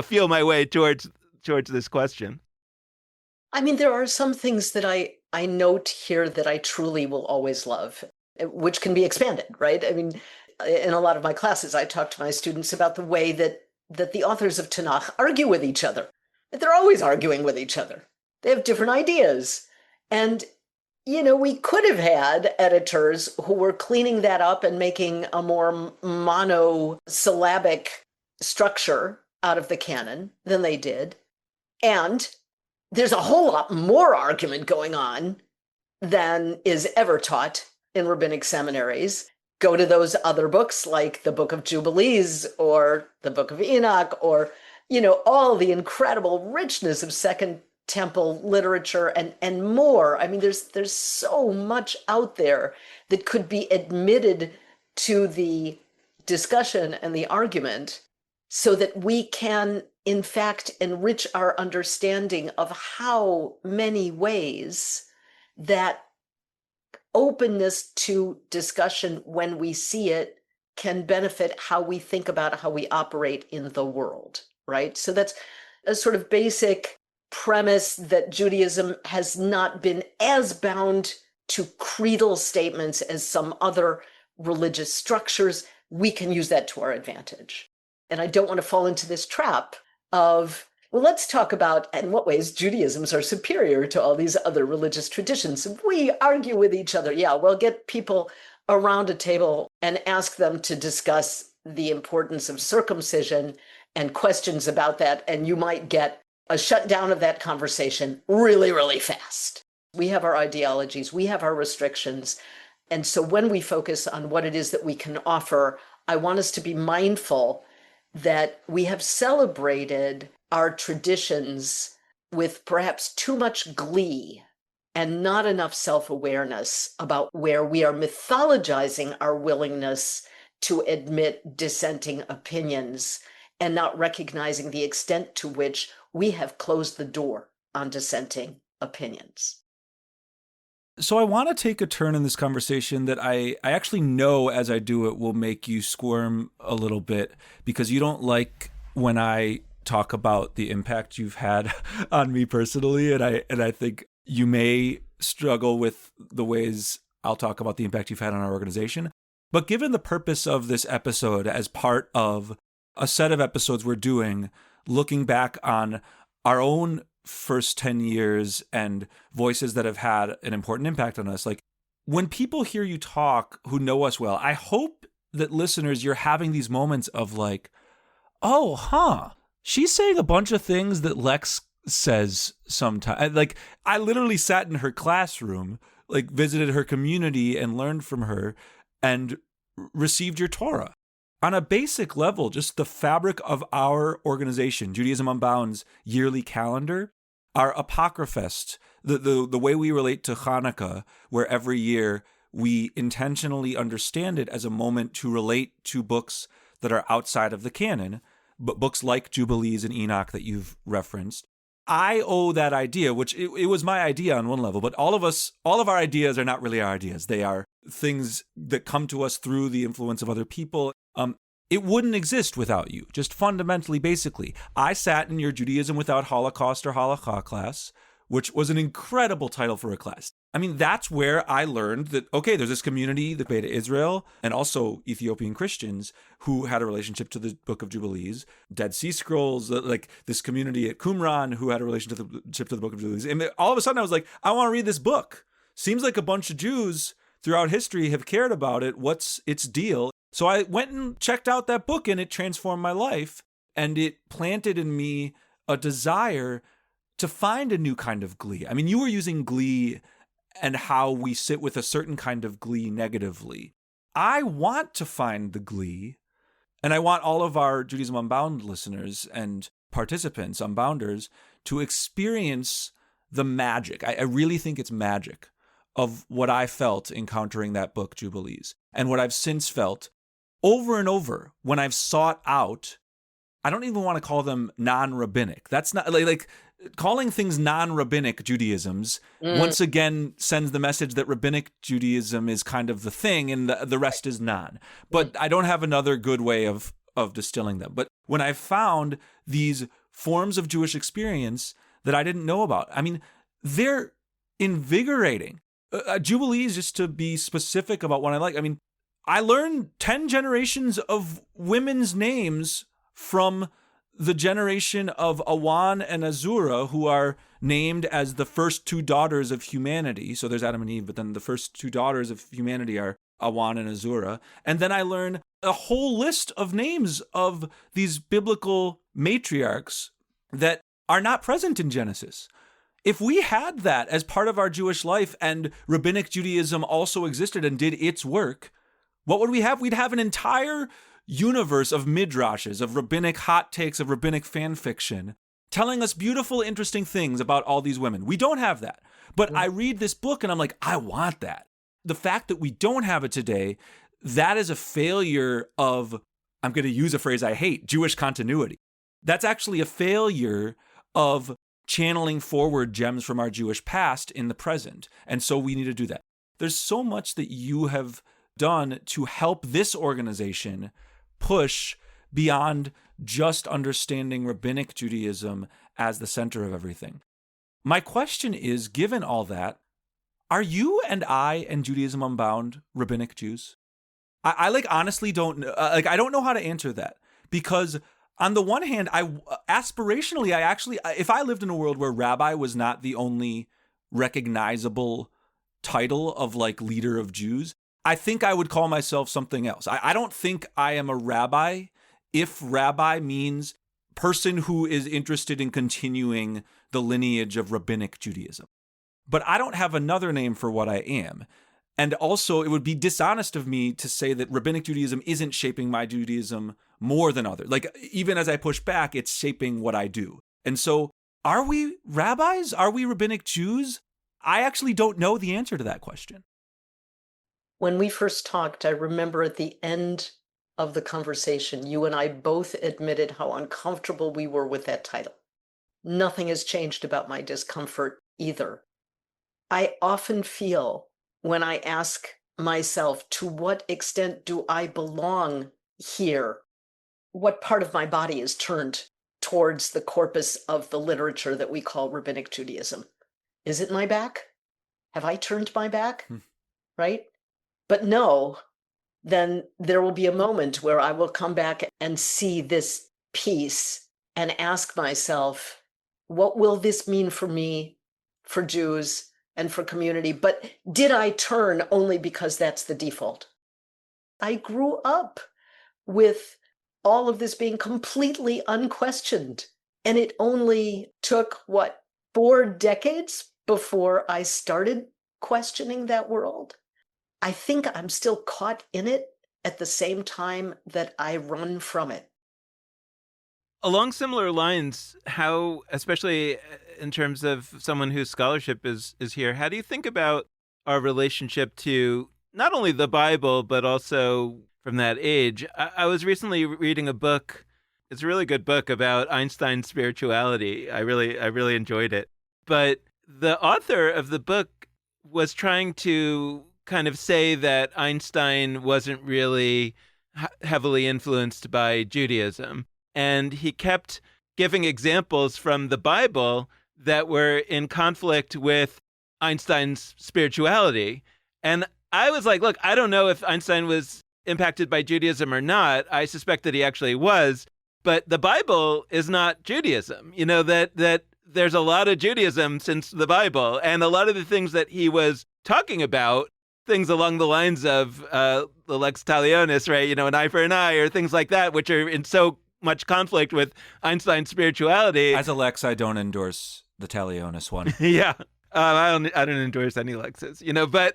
feel my way towards this question. I mean, there are some things that I note here that I truly will always love, which can be expanded, right? I mean, in a lot of my classes, I talk to my students about the way that the authors of Tanakh argue with each other. They're always arguing with each other. They have different ideas. And, we could have had editors who were cleaning that up and making a more monosyllabic structure out of the canon than they did. And there's a whole lot more argument going on than is ever taught in rabbinic seminaries. Go to those other books like the Book of Jubilees or the Book of Enoch or, all the incredible richness of Second Temple literature and more. I mean, there's so much out there that could be admitted to the discussion and the argument so that we can, in fact, enrich our understanding of how many ways that openness to discussion when we see it can benefit how we think about how we operate in the world, right? So that's a sort of basic premise that Judaism has not been as bound to creedal statements as some other religious structures. We can use that to our advantage. And I don't want to fall into this trap of, well, let's talk about in what ways Judaisms are superior to all these other religious traditions. We argue with each other. Yeah, we'll get people around a table and ask them to discuss the importance of circumcision and questions about that. And you might get a shutdown of that conversation really, really fast. We have our ideologies, we have our restrictions. And so when we focus on what it is that we can offer, I want us to be mindful that we have celebrated our traditions with perhaps too much glee and not enough self-awareness about where we are mythologizing our willingness to admit dissenting opinions and not recognizing the extent to which we have closed the door on dissenting opinions. So I want to take a turn in this conversation that I actually know as I do it will make you squirm a little bit because you don't like when I talk about the impact you've had on me personally. And I think you may struggle with the ways I'll talk about the impact you've had on our organization. But given the purpose of this episode as part of a set of episodes we're doing, looking back on our own first 10 years and voices that have had an important impact on us. Like when people hear you talk who know us well, I hope that listeners, you're having these moments of like, oh, she's saying a bunch of things that Lex says sometimes. Like I literally sat in her classroom, like visited her community and learned from her and received your Torah. On a basic level, just the fabric of our organization, Judaism Unbound's yearly calendar, our Apocryphest, the way we relate to Hanukkah, where every year we intentionally understand it as a moment to relate to books that are outside of the canon, but books like Jubilees and Enoch that you've referenced. I owe that idea, which it was my idea on one level, but all of our ideas are not really our ideas. They are things that come to us through the influence of other people. It wouldn't exist without you, just fundamentally, basically. I sat in your Judaism Without Holocaust or Halakha class, which was an incredible title for a class. I mean, that's where I learned that, okay, there's this community, the Beta Israel, and also Ethiopian Christians who had a relationship to the Book of Jubilees, Dead Sea Scrolls, like this community at Qumran who had a relationship to the Book of Jubilees. And all of a sudden I was like, I want to read this book. Seems like a bunch of Jews throughout history have cared about it. What's its deal? So I went and checked out that book, and it transformed my life. And it planted in me a desire to find a new kind of glee. I mean, you were using glee and how we sit with a certain kind of glee negatively. I want to find the glee, and I want all of our Judaism Unbound listeners and participants, Unbounders, to experience the magic. I really think it's magic of what I felt encountering that book, Jubilees, and what I've since felt over and over when I've sought out, I don't even want to call them non-rabbinic. That's not like calling things non-rabbinic Judaisms once again sends the message that rabbinic Judaism is kind of the thing and the rest is non. But I don't have another good way of distilling them. But when I found these forms of Jewish experience that I didn't know about, I mean, they're invigorating. Jubilees, just to be specific about what I like, I mean, I learned 10 generations of women's names from the generation of Awan and Azura, who are named as the first two daughters of humanity. So there's Adam and Eve, but then the first two daughters of humanity are Awan and Azura. And then I learned a whole list of names of these biblical matriarchs that are not present in Genesis. If we had that as part of our Jewish life and rabbinic Judaism also existed and did its work, what would we have? We'd have an entire universe of midrashes, of rabbinic hot takes, of rabbinic fan fiction, telling us beautiful, interesting things about all these women. We don't have that. But I read this book and I'm like, I want that. The fact that we don't have it today, that is a failure of, I'm going to use a phrase I hate, Jewish continuity. That's actually a failure of channeling forward gems from our Jewish past in the present. And so we need to do that. There's so much that you have done to help this organization push beyond just understanding rabbinic Judaism as the center of everything. My question is, given all that, are you and I and Judaism Unbound rabbinic Jews? I like honestly don't know, I don't know how to answer that, because on the one hand, aspirationally, if I lived in a world where rabbi was not the only recognizable title of like leader of Jews, I think I would call myself something else. I don't think I am a rabbi if rabbi means person who is interested in continuing the lineage of rabbinic Judaism. But I don't have another name for what I am. And also, it would be dishonest of me to say that rabbinic Judaism isn't shaping my Judaism more than others. Like, even as I push back, it's shaping what I do. And so, are we rabbis? Are we rabbinic Jews? I actually don't know the answer to that question. When we first talked, I remember at the end of the conversation, you and I both admitted how uncomfortable we were with that title. Nothing has changed about my discomfort either. I often feel when I ask myself, to what extent do I belong here? What part of my body is turned towards the corpus of the literature that we call rabbinic Judaism? Is it my back? Have I turned my back? Right? But no, then there will be a moment where I will come back and see this piece and ask myself, what will this mean for me, for Jews, and for community? But did I turn only because that's the default? I grew up with all of this being completely unquestioned. And it only took, 4 decades before I started questioning that world? I think I'm still caught in it at the same time that I run from it. Along similar lines, how, especially in terms of someone whose scholarship is here, how do you think about our relationship to not only the Bible, but also from that age? I was recently reading a book. It's a really good book about Einstein's spirituality. I really enjoyed it. But the author of the book was trying to kind of say that Einstein wasn't really heavily influenced by Judaism. And he kept giving examples from the Bible that were in conflict with Einstein's spirituality. And I was like, look, I don't know if Einstein was impacted by Judaism or not. I suspect that he actually was. But the Bible is not Judaism. You know, that there's a lot of Judaism since the Bible. And a lot of the things that he was talking about, things along the lines of the lex talionis, right? You know, an eye for an eye or things like that, which are in so much conflict with Einstein's spirituality. As a lex, I don't endorse the talionis one. Yeah. I don't endorse any lexes, you know, but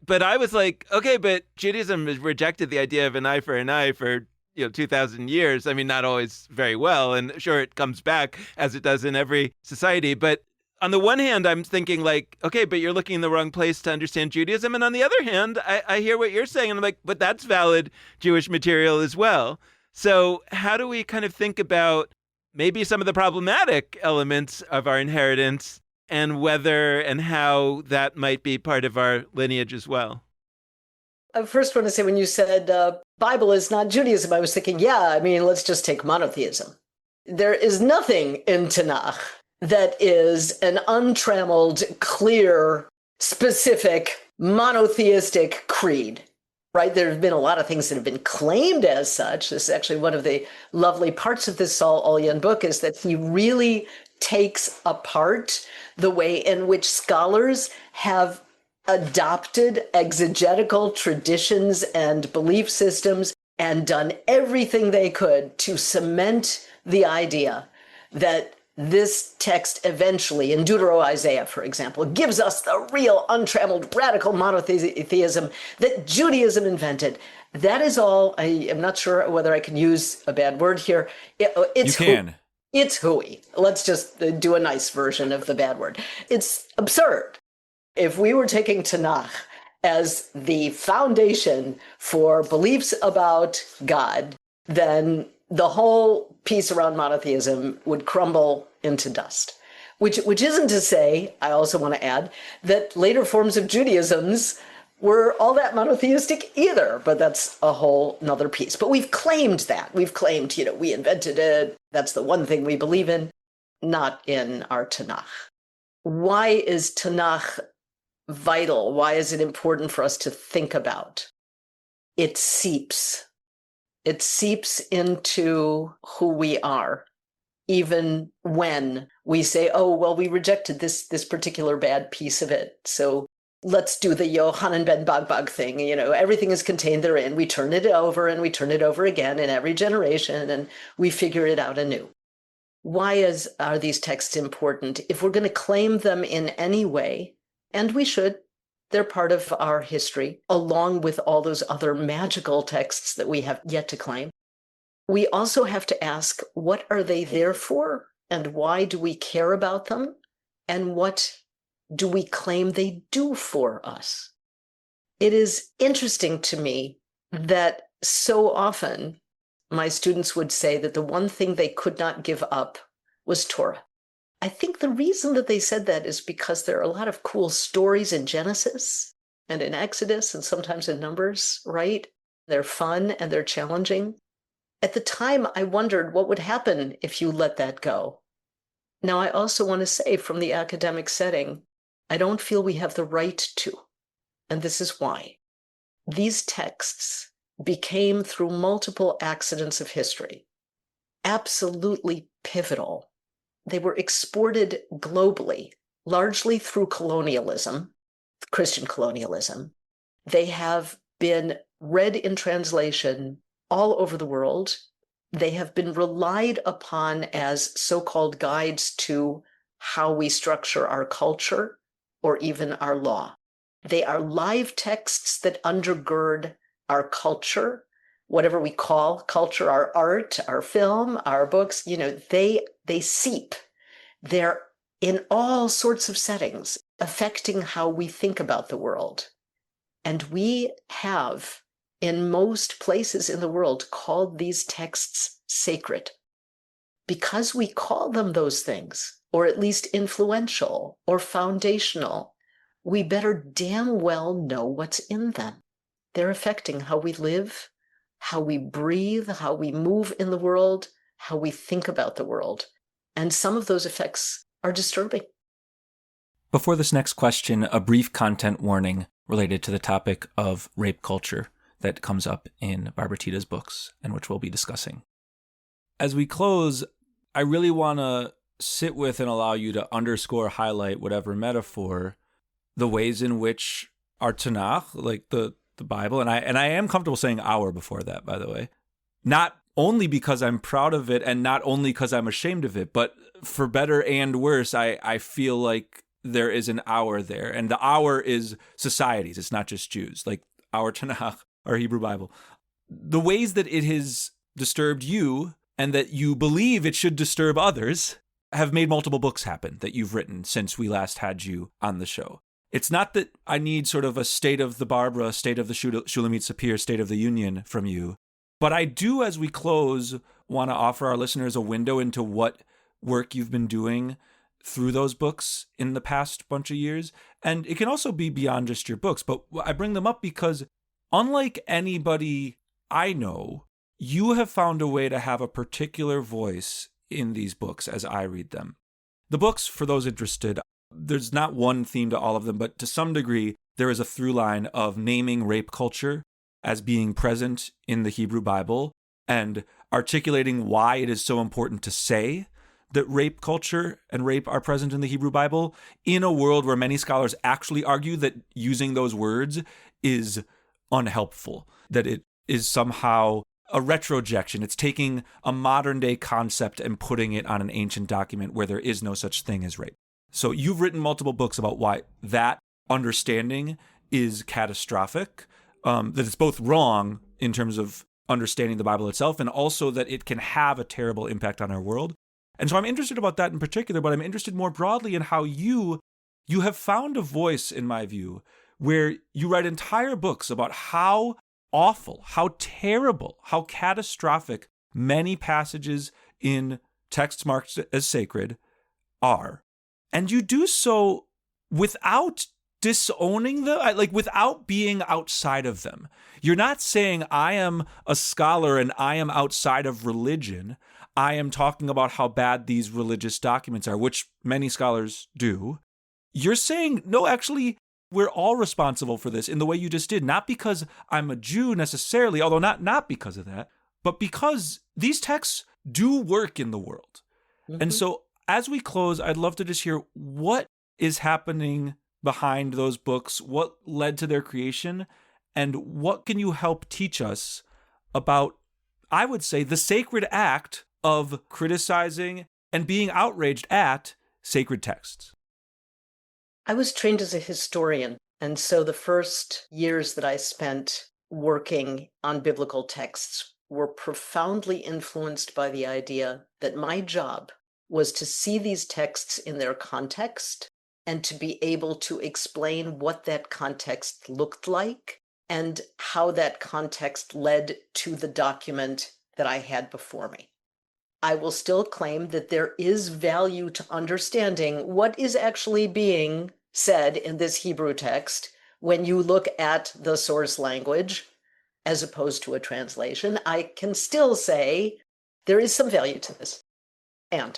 but I was like, okay, but Judaism has rejected the idea of an eye for an eye for, 2,000 years. I mean, not always very well. And sure, it comes back as it does in every society. But on the one hand, I'm thinking like, okay, but you're looking in the wrong place to understand Judaism. And on the other hand, I hear what you're saying. And I'm like, but that's valid Jewish material as well. So how do we kind of think about maybe some of the problematic elements of our inheritance and whether and how that might be part of our lineage as well? I first want to say, when you said Bible is not Judaism, I was thinking, let's just take monotheism. There is nothing in Tanakh that is an untrammeled, clear, specific, monotheistic creed, right? There have been a lot of things that have been claimed as such. This is actually one of the lovely parts of this Saul Olyan book, is that he really takes apart the way in which scholars have adopted exegetical traditions and belief systems and done everything they could to cement the idea that this text eventually, in Deutero-Isaiah, for example, gives us the real untrammeled radical monotheism that Judaism invented. That is all. I am not sure whether I can use a bad word here. You can. It's hooey. Let's just do a nice version of the bad word. It's absurd. If we were taking Tanakh as the foundation for beliefs about God, then the whole piece around monotheism would crumble into dust. Which isn't to say, I also want to add, that later forms of Judaisms were all that monotheistic either, but that's a whole nother piece. But we've claimed that. We've claimed, we invented it. That's the one thing we believe in, not in our Tanakh. Why is Tanakh vital? Why is it important for us to think about? It seeps. It seeps into who we are, even when we say, oh, well, we rejected this particular bad piece of it. So let's do the Yochanan ben Bagbag thing. Everything is contained therein. We turn it over and we turn it over again in every generation, and we figure it out anew. Why are these texts important? If we're going to claim them in any way, and we should, they're part of our history, along with all those other magical texts that we have yet to claim. We also have to ask, what are they there for? And why do we care about them? And what do we claim they do for us? It is interesting to me that so often my students would say that the one thing they could not give up was Torah. I think the reason that they said that is because there are a lot of cool stories in Genesis and in Exodus and sometimes in Numbers, right? They're fun and they're challenging. At the time, I wondered what would happen if you let that go. Now, I also want to say, from the academic setting, I don't feel we have the right to. And this is why. These texts became, through multiple accidents of history, absolutely pivotal. They were exported globally, largely through colonialism, Christian colonialism. They have been read in translation all over the world. They have been relied upon as so-called guides to how we structure our culture or even our law. They are live texts that undergird our culture, whatever we call culture, our art, our film, our books, they seep. They're in all sorts of settings, affecting how we think about the world. And we have, in most places in the world, called these texts sacred. Because we call them those things, or at least influential or foundational, we better damn well know what's in them. They're affecting how we live, how we breathe, how we move in the world, how we think about the world. And some of those effects are disturbing. Before this next question, a brief content warning related to the topic of rape culture that comes up in Barbara Thiede's books and which we'll be discussing. As we close, I really want to sit with and allow you to underscore, highlight whatever metaphor, the ways in which our Tanakh, like the Bible, and I am comfortable saying our before that, by the way, not only because I'm proud of it and not only because I'm ashamed of it, but for better and worse, I feel like there is an our there. And the our is societies. It's not just Jews, like our Tanakh, our Hebrew Bible. The ways that it has disturbed you and that you believe it should disturb others have made multiple books happen that you've written since we last had you on the show. It's not that I need sort of a state of the Barbara, state of the Shulamit Sapir, state of the Union from you, but I do, as we close, want to offer our listeners a window into what work you've been doing through those books in the past bunch of years. And it can also be beyond just your books, but I bring them up because unlike anybody I know, you have found a way to have a particular voice in these books as I read them. The books, for those interested, there's not one theme to all of them, but to some degree, there is a through line of naming rape culture as being present in the Hebrew Bible and articulating why it is so important to say that rape culture and rape are present in the Hebrew Bible in a world where many scholars actually argue that using those words is unhelpful, that it is somehow a retrojection. It's taking a modern day concept and putting it on an ancient document where there is no such thing as rape. So you've written multiple books about why that understanding is catastrophic, that it's both wrong in terms of understanding the Bible itself and also that it can have a terrible impact on our world. And so I'm interested about that in particular, but I'm interested more broadly in how you have found a voice, in my view, where you write entire books about how awful, how terrible, how catastrophic many passages in texts marked as sacred are. And you do so without disowning them, like without being outside of them. You're not saying I am a scholar and I am outside of religion. I am talking about how bad these religious documents are, which many scholars do. You're saying, no, actually, we're all responsible for this in the way you just did, not because I'm a Jew necessarily, although not because of that, but because these texts do work in the world. Mm-hmm. And so as we close, I'd love to just hear what is happening behind those books, what led to their creation, and what can you help teach us about, I would say, the sacred act of criticizing and being outraged at sacred texts. I was trained as a historian, and so the first years that I spent working on biblical texts were profoundly influenced by the idea that my job was to see these texts in their context and to be able to explain what that context looked like and how that context led to the document that I had before me. I will still claim that there is value to understanding what is actually being said in this Hebrew text when you look at the source language as opposed to a translation. I can still say there is some value to this. And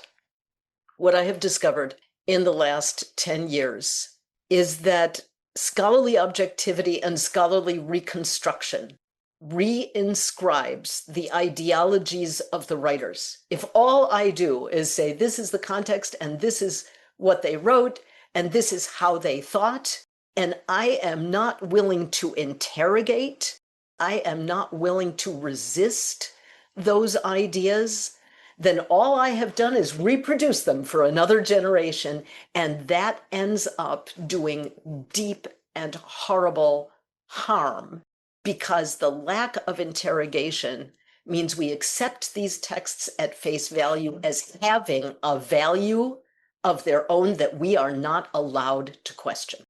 what I have discovered in the last 10 years is that scholarly objectivity and scholarly reconstruction reinscribes the ideologies of the writers. If all I do is say, this is the context and this is what they wrote and this is how they thought, and I am not willing to interrogate, I am not willing to resist those ideas, then all I have done is reproduce them for another generation, and that ends up doing deep and horrible harm because the lack of interrogation means we accept these texts at face value as having a value of their own that we are not allowed to question.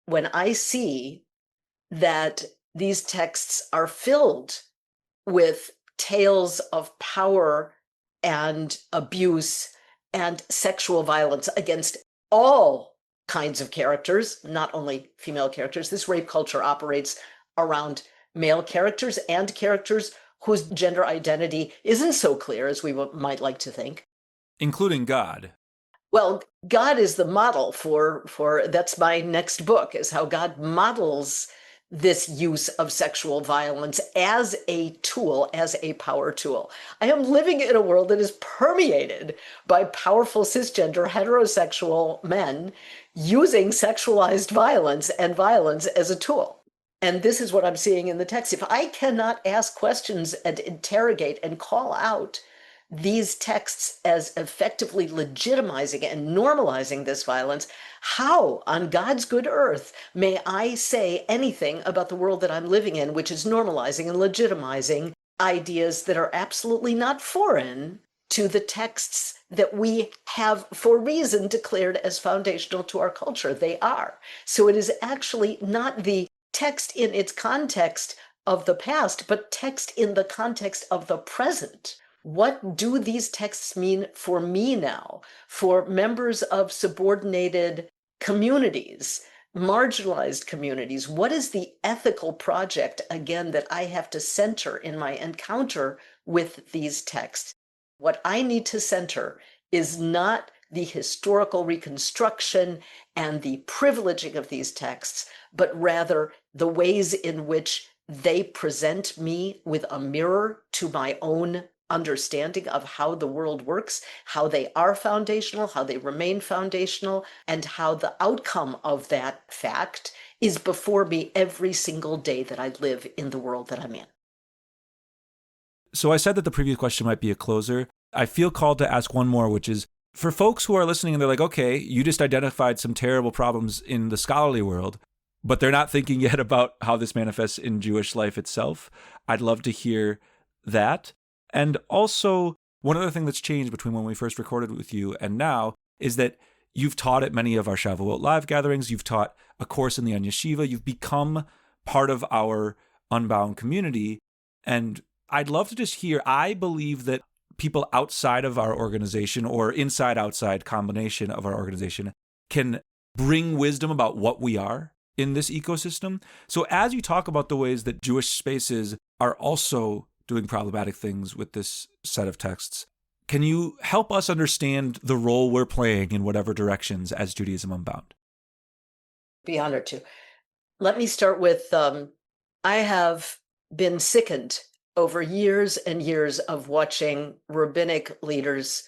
When I see that these texts are filled with tales of power and abuse and sexual violence against all kinds of characters, not only female characters. This rape culture operates around male characters and characters whose gender identity isn't so clear as we might like to think. Including God. Well, God is the model for that's my next book, is how God models this use of sexual violence as a tool, as a power tool. I am living in a world that is permeated by powerful cisgender heterosexual men using sexualized violence and violence as a tool. And this is what I'm seeing in the text. If I cannot ask questions and interrogate and call out these texts as effectively legitimizing and normalizing this violence, how on God's good earth may I say anything about the world that I'm living in, which is normalizing and legitimizing ideas that are absolutely not foreign to the texts that we have for reason declared as foundational to our culture? They are. So it is actually not the text in its context of the past, but text in the context of the present. What do these texts mean for me now, for members of subordinated communities, marginalized communities? What is the ethical project, again, that I have to center in my encounter with these texts? What I need to center is not the historical reconstruction and the privileging of these texts, but rather the ways in which they present me with a mirror to my own understanding of how the world works, how they are foundational, how they remain foundational, and how the outcome of that fact is before me every single day that I live in the world that I'm in. So I said that the previous question might be a closer. I feel called to ask one more, which is, for folks who are listening and they're like, okay, you just identified some terrible problems in the scholarly world, but they're not thinking yet about how this manifests in Jewish life itself. I'd love to hear that. And also, one other thing that's changed between when we first recorded with you and now is that you've taught at many of our Shavuot Live gatherings. You've taught a course in the Onion Yeshiva. You've become part of our Unbound community. And I'd love to just hear, I believe that people outside of our organization or inside-outside combination of our organization can bring wisdom about what we are in this ecosystem. So as you talk about the ways that Jewish spaces are also doing problematic things with this set of texts, can you help us understand the role we're playing in whatever directions as Judaism Unbound? Be honored to. Let me start with, I have been sickened over years and years of watching rabbinic leaders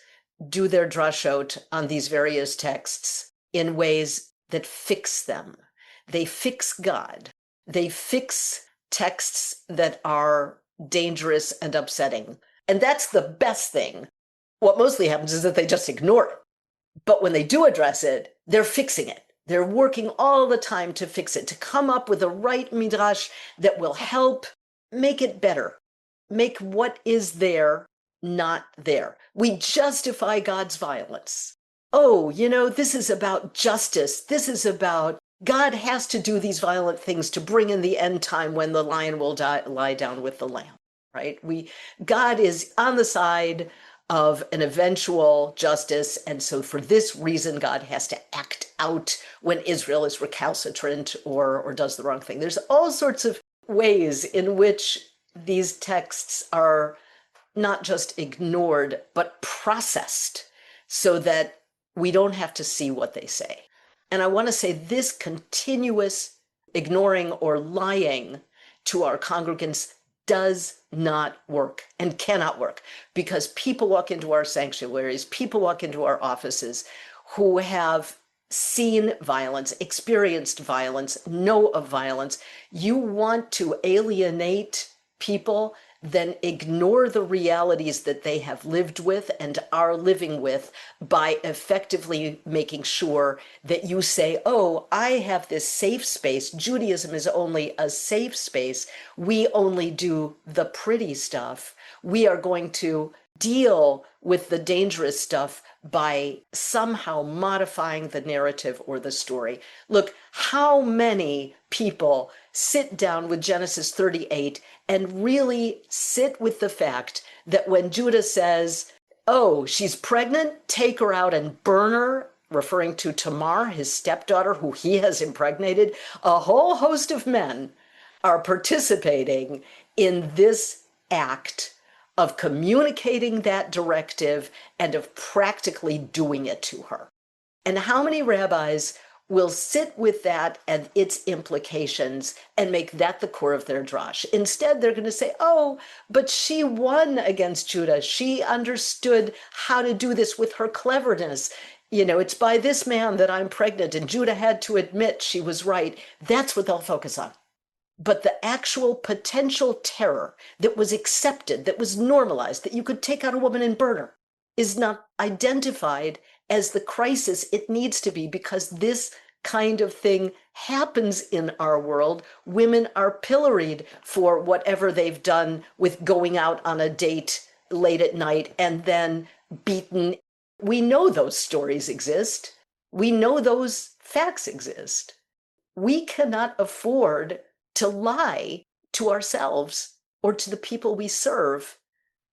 do their drashot on these various texts in ways that fix them. They fix God. They fix texts that are dangerous and upsetting. And that's the best thing. What mostly happens is that they just ignore it. But when they do address it, they're fixing it. They're working all the time to fix it, to come up with the right midrash that will help make it better, make what is there not there. We justify God's violence. Oh, this is about justice. This is about God has to do these violent things to bring in the end time when the lion will lie down with the lamb, right? God is on the side of an eventual justice. And so for this reason, God has to act out when Israel is recalcitrant or does the wrong thing. There's all sorts of ways in which these texts are not just ignored, but processed so that we don't have to see what they say. And I want to say this continuous ignoring or lying to our congregants does not work and cannot work, because people walk into our sanctuaries, people walk into our offices who have seen violence, experienced violence, know of violence. You want to alienate people, then ignore the realities that they have lived with and are living with by effectively making sure that you say, oh, I have this safe space. Judaism is only a safe space. We only do the pretty stuff. We are going to deal with the dangerous stuff by somehow modifying the narrative or the story. Look, how many people sit down with Genesis 38 and really sit with the fact that when Judah says, oh, she's pregnant, take her out and burn her, referring to Tamar, his stepdaughter, who he has impregnated, a whole host of men are participating in this act of communicating that directive and of practically doing it to her. And how many rabbis will sit with that and its implications and make that the core of their drash? Instead, they're going to say, oh, but she won against Judah. She understood how to do this with her cleverness. It's by this man that I'm pregnant, and Judah had to admit she was right. That's what they'll focus on. But the actual potential terror that was accepted, that was normalized, that you could take out a woman and burn her, is not identified as the crisis it needs to be, because this kind of thing happens in our world. Women are pilloried for whatever they've done with going out on a date late at night and then beaten. We know those stories exist. We know those facts exist. We cannot afford to lie to ourselves or to the people we serve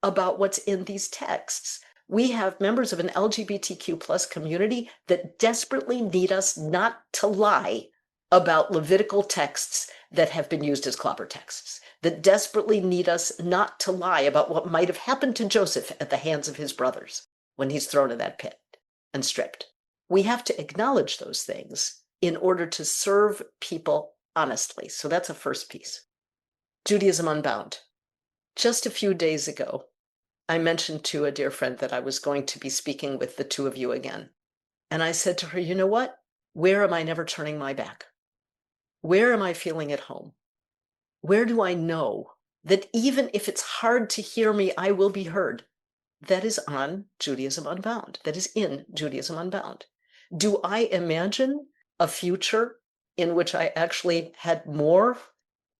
about what's in these texts. We have members of an LGBTQ plus community that desperately need us not to lie about Levitical texts that have been used as clobber texts, that desperately need us not to lie about what might have happened to Joseph at the hands of his brothers when he's thrown in that pit and stripped. We have to acknowledge those things in order to serve people honestly. So that's a first piece. Judaism Unbound. Just a few days ago, I mentioned to a dear friend that I was going to be speaking with the two of you again. And I said to her, you know what? Where am I never turning my back? Where am I feeling at home? Where do I know that even if it's hard to hear me, I will be heard? That is on Judaism Unbound. That is in Judaism Unbound. Do I imagine a future in which I actually had more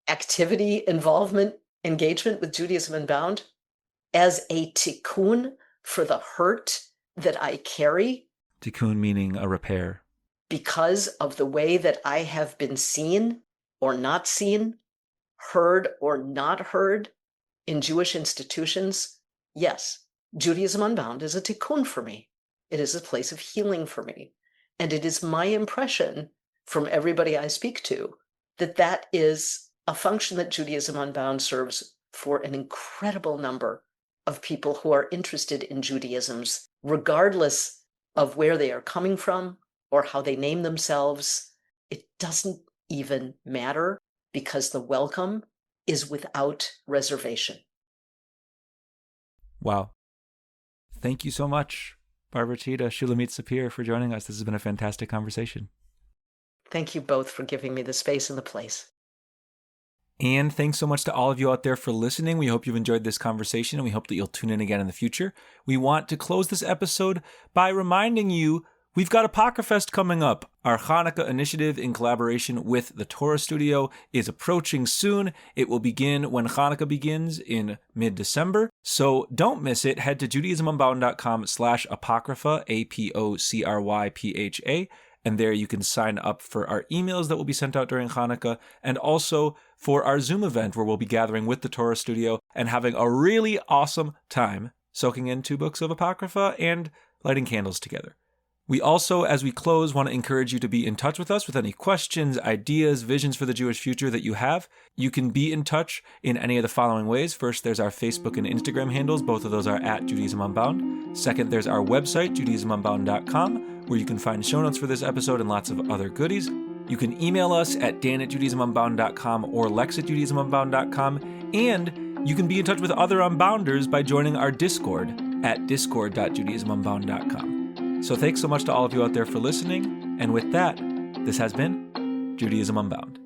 activity, involvement, engagement with Judaism Unbound as a tikkun for the hurt that I carry? Tikkun meaning a repair. Because of the way that I have been seen or not seen, heard or not heard in Jewish institutions? Yes, Judaism Unbound is a tikkun for me. It is a place of healing for me. And it is my impression from everybody I speak to that that is a function that Judaism Unbound serves for an incredible number of people who are interested in Judaisms, regardless of where they are coming from or how they name themselves. It doesn't even matter, because the welcome is without reservation. Wow. Thank you so much, Barbara Thiede, Shulamit Sapir, for joining us. This has been a fantastic conversation. Thank you both for giving me the space and the place. And thanks so much to all of you out there for listening. We hope you've enjoyed this conversation, and we hope that you'll tune in again in the future. We want to close this episode by reminding you we've got Apocryphest coming up. Our Hanukkah initiative in collaboration with the Torah Studio is approaching soon. It will begin when Hanukkah begins in mid-December. So don't miss it. Head to judaismunbound.com/apocrypha, APOCRYPHA. And there you can sign up for our emails that will be sent out during Hanukkah, and also for our Zoom event where we'll be gathering with the Torah Studio and having a really awesome time soaking in 2 books of Apocrypha and lighting candles together. We also, as we close, want to encourage you to be in touch with us with any questions, ideas, visions for the Jewish future that you have. You can be in touch in any of the following ways. First, there's our Facebook and Instagram handles. Both of those are at Judaism Unbound. Second, there's our website, judaismunbound.com, where you can find show notes for this episode and lots of other goodies. You can email us at dan@judaismunbound.com or lex@judaismunbound.com. And you can be in touch with other Unbounders by joining our Discord at discord.judaismunbound.com. So thanks so much to all of you out there for listening. And with that, this has been Judaism Unbound.